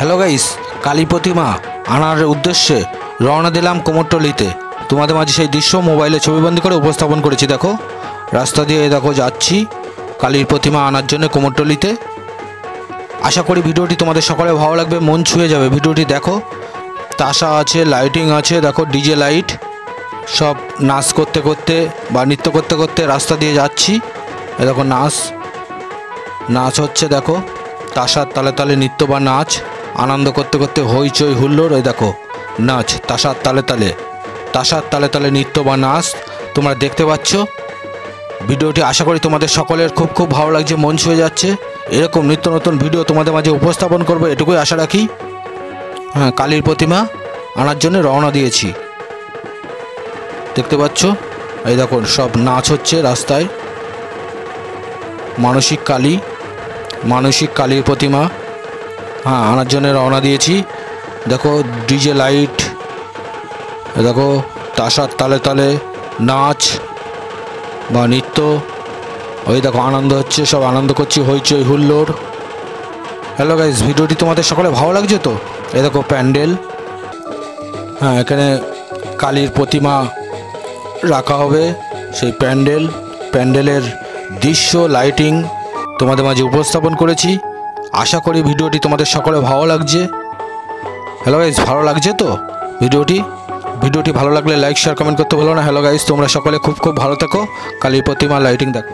Hello guys, Kali প্রতিমা আনার উদ্দেশ্যে রওনা দিলাম কুমোরটুলিতে। তোমাদের মাঝে সেই দৃশ্য মোবাইলে ছবিবন্দি করে উপস্থাপন করেছি। দেখো রাস্তা দিয়ে দেখো যাচ্ছি কালীর প্রতিমা আনার জন্য কুমোরটুলিতে। আশা করি ভিডিওটি তোমাদের সকলে ভালো লাগবে, মন ছুঁয়ে যাবে। ভিডিওটি দেখো, তাসা আছে, লাইটিং আছে, দেখো ডিজে লাইট, সব নাচ করতে করতে বা নৃত্য করতে করতে রাস্তা দিয়ে যাচ্ছি। এ দেখো নাচ হচ্ছে, দেখো তাসার তালে তালে নৃত্য বা নাচ, আনন্দ করতে করতে হইচই হুল্লোড়। ওই দেখো নাচ, তাসার তালে তালে নৃত্য বা নাচ তোমরা দেখতে পাচ্ছ। ভিডিওটি আশা করি তোমাদের সকলের খুব ভালো লাগছে, মন ছুঁয়ে যাচ্ছে। এরকম নিত্য নতুন ভিডিও তোমাদের মাঝে উপস্থাপন করবো, এটুকুই আশা রাখি। হ্যাঁ, কালীর প্রতিমা আনার জন্য রওনা দিয়েছি, দেখতে পাচ্ছ। এই দেখো সব নাচ হচ্ছে রাস্তায়। মানসিক কালীর প্রতিমা আনার জন্য রওনা দিয়েছি। দেখো ডিজে লাইট, দেখো তাসার তালে তালে নাচ বা নৃত্য, ওই দেখো আনন্দ হচ্ছে, সব আনন্দ করছি, হইচই হুল্লোড়। হ্যালো গাইস, ভিডিওটি তোমাদের সকলে ভালো লাগছে তো? এই দেখো প্যান্ডেল, এখানে কালীর প্রতিমা রাখা হবে। সেই প্যান্ডেলের দৃশ্য লাইটিং তোমাদের মাঝে উপস্থাপন করেছি। আশা করি ভিডিওটি তোমাদের সকলে ভালো লাগছে। হ্যালো গাইস, ভালো লাগছে তো ভিডিওটি ভালো লাগলে লাইক শেয়ার কমেন্ট করতে ভুলো না। হ্যালো গাইস, তোমরা সকলে খুব ভালো থেকো। কালীর প্রতিমা লাইটিং দেখো।